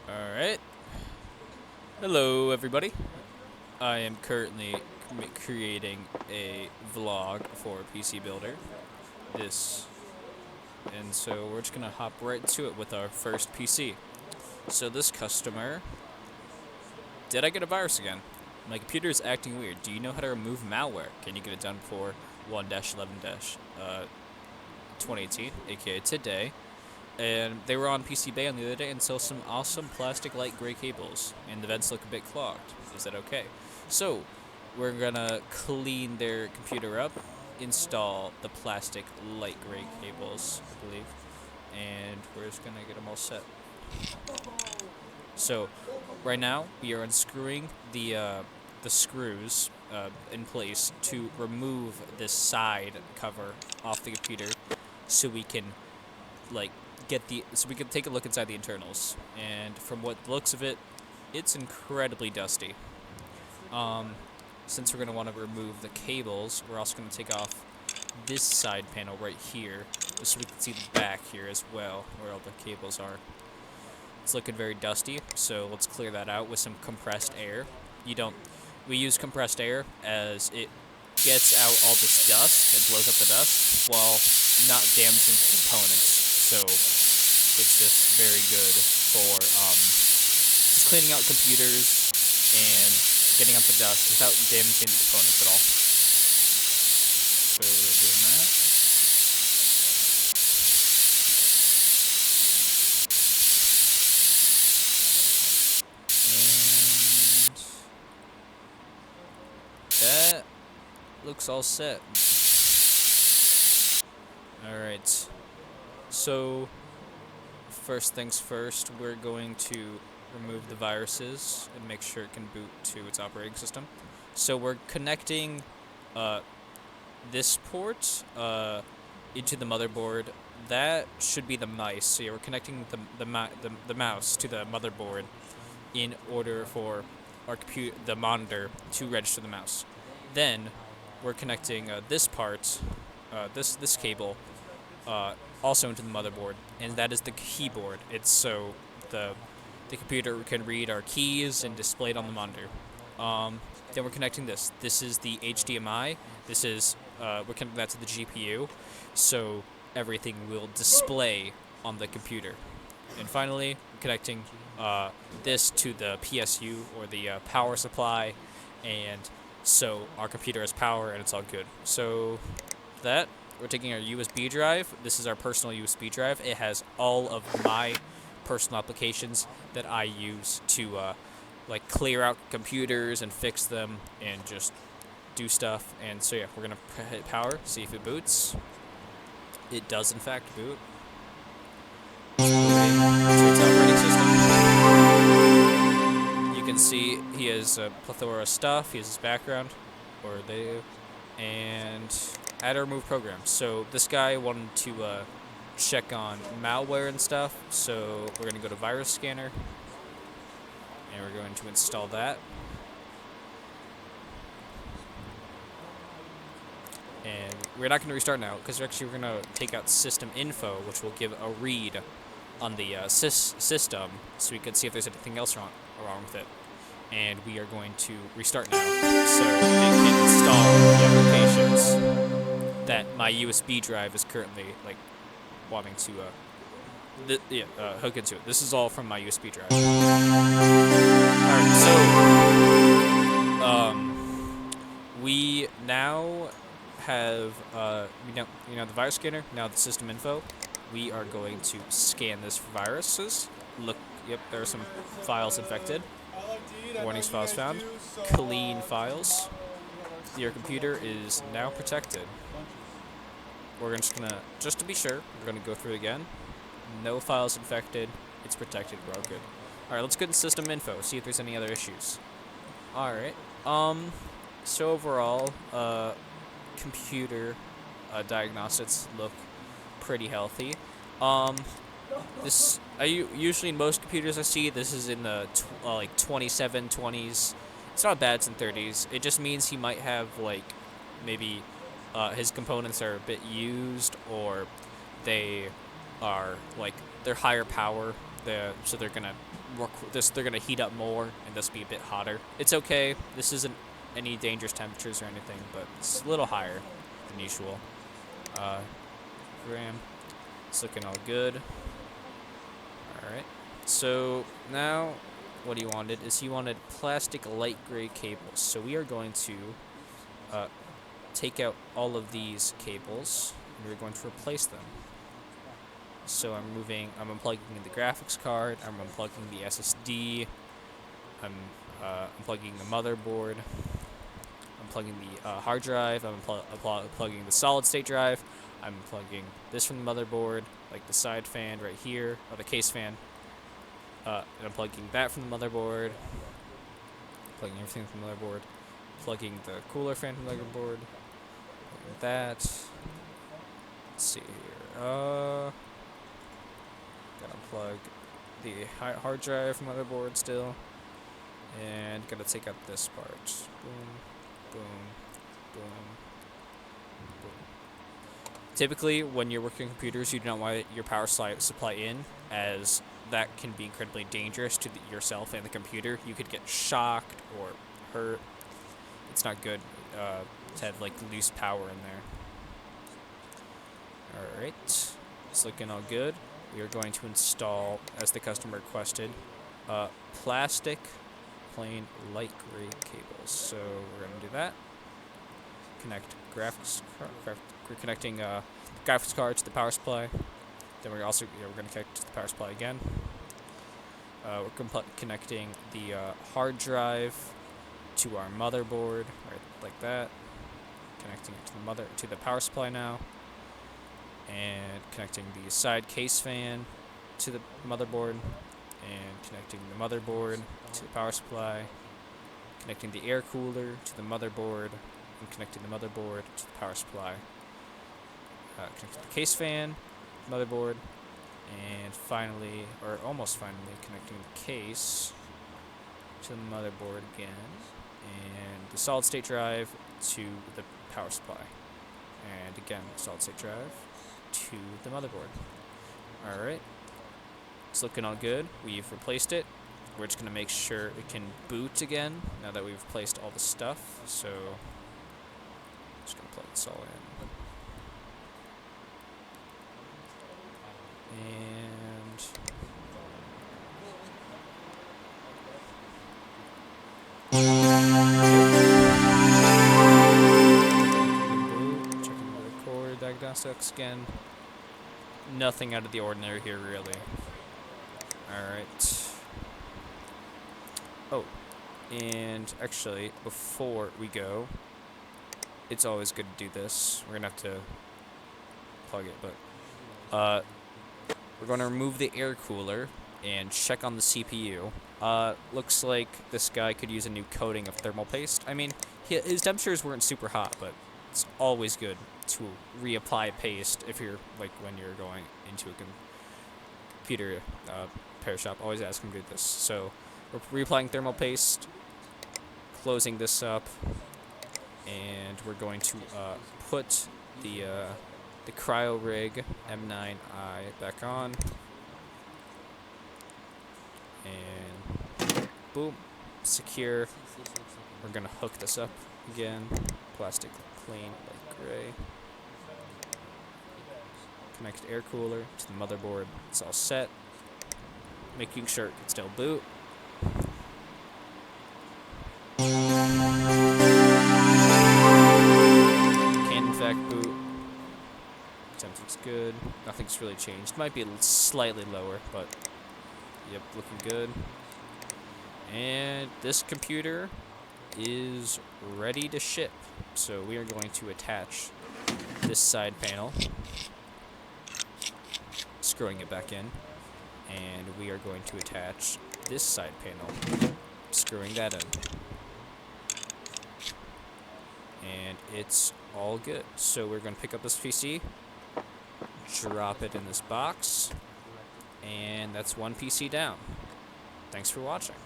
Alright. Hello, everybody. I am currently creating a vlog for PC Builder. This. And so we're just gonna hop right to it with our first PC. So this customer. Did I get a virus again? My computer is acting weird. Do you know how to remove malware? Can you get it done for 1-11-2018, aka today? And they were on PC Bay on the other day and saw some awesome plastic light gray cables, and the vents look a bit clogged. Is that okay? So, we're gonna clean their computer up, install the plastic light gray cables, I believe, and we're just gonna get them all set. So, right now we are unscrewing the screws in place to remove this side cover off the computer, so we can take a look inside the internals. And from what looks of it, it's incredibly dusty. Since we're going to want to remove the cables, we're also going to take off this side panel right here, just so we can see the back here as well, where all the cables are. It's looking very dusty, so let's clear that out with some compressed air. We use compressed air as it gets out all this dust and blows up the dust while not damaging the components. So it's just very good for just cleaning out computers and getting out the dust without damaging the components at all. So we're doing that. And that looks all set. Alright. So, first things first, we're going to remove the viruses and make sure it can boot to its operating system. So we're connecting this port into the motherboard. That should be the mice. So yeah, we're connecting the mouse to the motherboard in order for the monitor to register the mouse. Then we're connecting this part, this cable, also into the motherboard, and that is the keyboard. It's so the computer can read our keys and display it on the monitor. Then we're connecting this. This is the HDMI. This is we're connecting that to the GPU, so everything will display on the computer. And finally, we're connecting this to the PSU, or the power supply, and so our computer has power and it's all good. So that. We're taking our USB drive. This is our personal USB drive. It has all of my personal applications that I use to clear out computers and fix them and just do stuff. And so yeah, we're gonna hit power, see if it boots. It does in fact boot. Booting to its operating system. You can see he has a plethora of stuff. He has his background, or they do, and add or remove programs. So this guy wanted to check on malware and stuff, so we're going to go to virus scanner, and we're going to install that. And we're not going to restart now, because we're going to take out system info, which will give a read on the system, so we can see if there's anything else wrong with it. And we are going to restart now, so it can install the applications that my USB drive is currently wanting to hook into it. This is all from my USB drive. Alright, so we now have the virus scanner, now the system info. We are going to scan this for viruses. Look, yep, there are some files infected. Warnings files found. Clean files. Your computer is now protected. We're just to be sure, we're gonna go through it again. No files infected. It's protected. We're all good. All right, let's get in system info. See if there's any other issues. All right. So overall, computer diagnostics look pretty healthy. Usually in most computers I see, this is in the 27, 20s. It's not bad, it's in 30s. It just means he might have maybe his components are a bit used, or they are they're higher power so they're gonna work this. They're gonna heat up more and thus be a bit hotter. It's okay. This isn't any dangerous temperatures or anything, but it's a little higher than usual. RAM. It's looking all good. All right. So now, what he wanted is he wanted plastic light gray cables. So we are going to take out all of these cables, and we're going to replace them. So I'm unplugging the graphics card, I'm unplugging the SSD, I'm unplugging the motherboard, I'm plugging the hard drive, I'm plugging the solid state drive, I'm plugging this from the motherboard, like the side fan right here, or the case fan, and I'm plugging that from the motherboard, plugging everything from the motherboard, plugging the cooler fan from the motherboard, plugging that. Let's see here. Gotta unplug the hard drive from motherboard still, and gotta take out this part. Boom, boom, boom, boom. Typically, when you're working on computers, you do not want your power supply in, as that can be incredibly dangerous to yourself and the computer. You could get shocked or hurt. It's not good to have like loose power in there. Alright, it's looking all good. We are going to install, as the customer requested, plastic plain light gray cables. So we're going to do that. Connect we're connecting graphics card to the power supply. Then we're also we're going to connect to the power supply again. We're connecting the hard drive to our motherboard, right like that. Connecting it to the power supply now. And connecting the side case fan to the motherboard, and connecting the motherboard to the power supply, connecting the air cooler to the motherboard, and connecting the motherboard to the power supply, connecting the case fan, motherboard, and finally, or almost finally, connecting the case to the motherboard again, and the solid state drive to the power supply, and again, solid state drive to the motherboard. Alright, it's looking all good. We've replaced it. We're just going to make sure it can boot again now that we've replaced all the stuff. So, just going to plug this all in. Checking the record diagnostics again. Nothing out of the ordinary here, really. Alright. Oh, and actually, before we go, it's always good to do this. We're gonna have to plug it, but we're gonna remove the air cooler and check on the CPU. Looks like this guy could use a new coating of thermal paste. I mean, his temperatures weren't super hot, but it's always good to reapply paste if you're, like, when you're going into a computer repair shop. Always ask him to do this. So we're reapplying thermal paste, closing this up, and we're going to put the cryo rig M9i back on, and boom, secure. We're gonna hook this up again, plastic plain light gray. Connect air cooler to the motherboard. It's all set. Making sure it can still boot. Can in fact boot. Temp looks good. Nothing's really changed. Might be slightly lower, but yep, looking good. And this computer is ready to ship. So we are going to attach this side panel, screwing it back in, and we are going to attach this side panel, screwing that in, and it's all good. So we're going to pick up this PC, drop it in this box, and that's one PC down. Thanks for watching.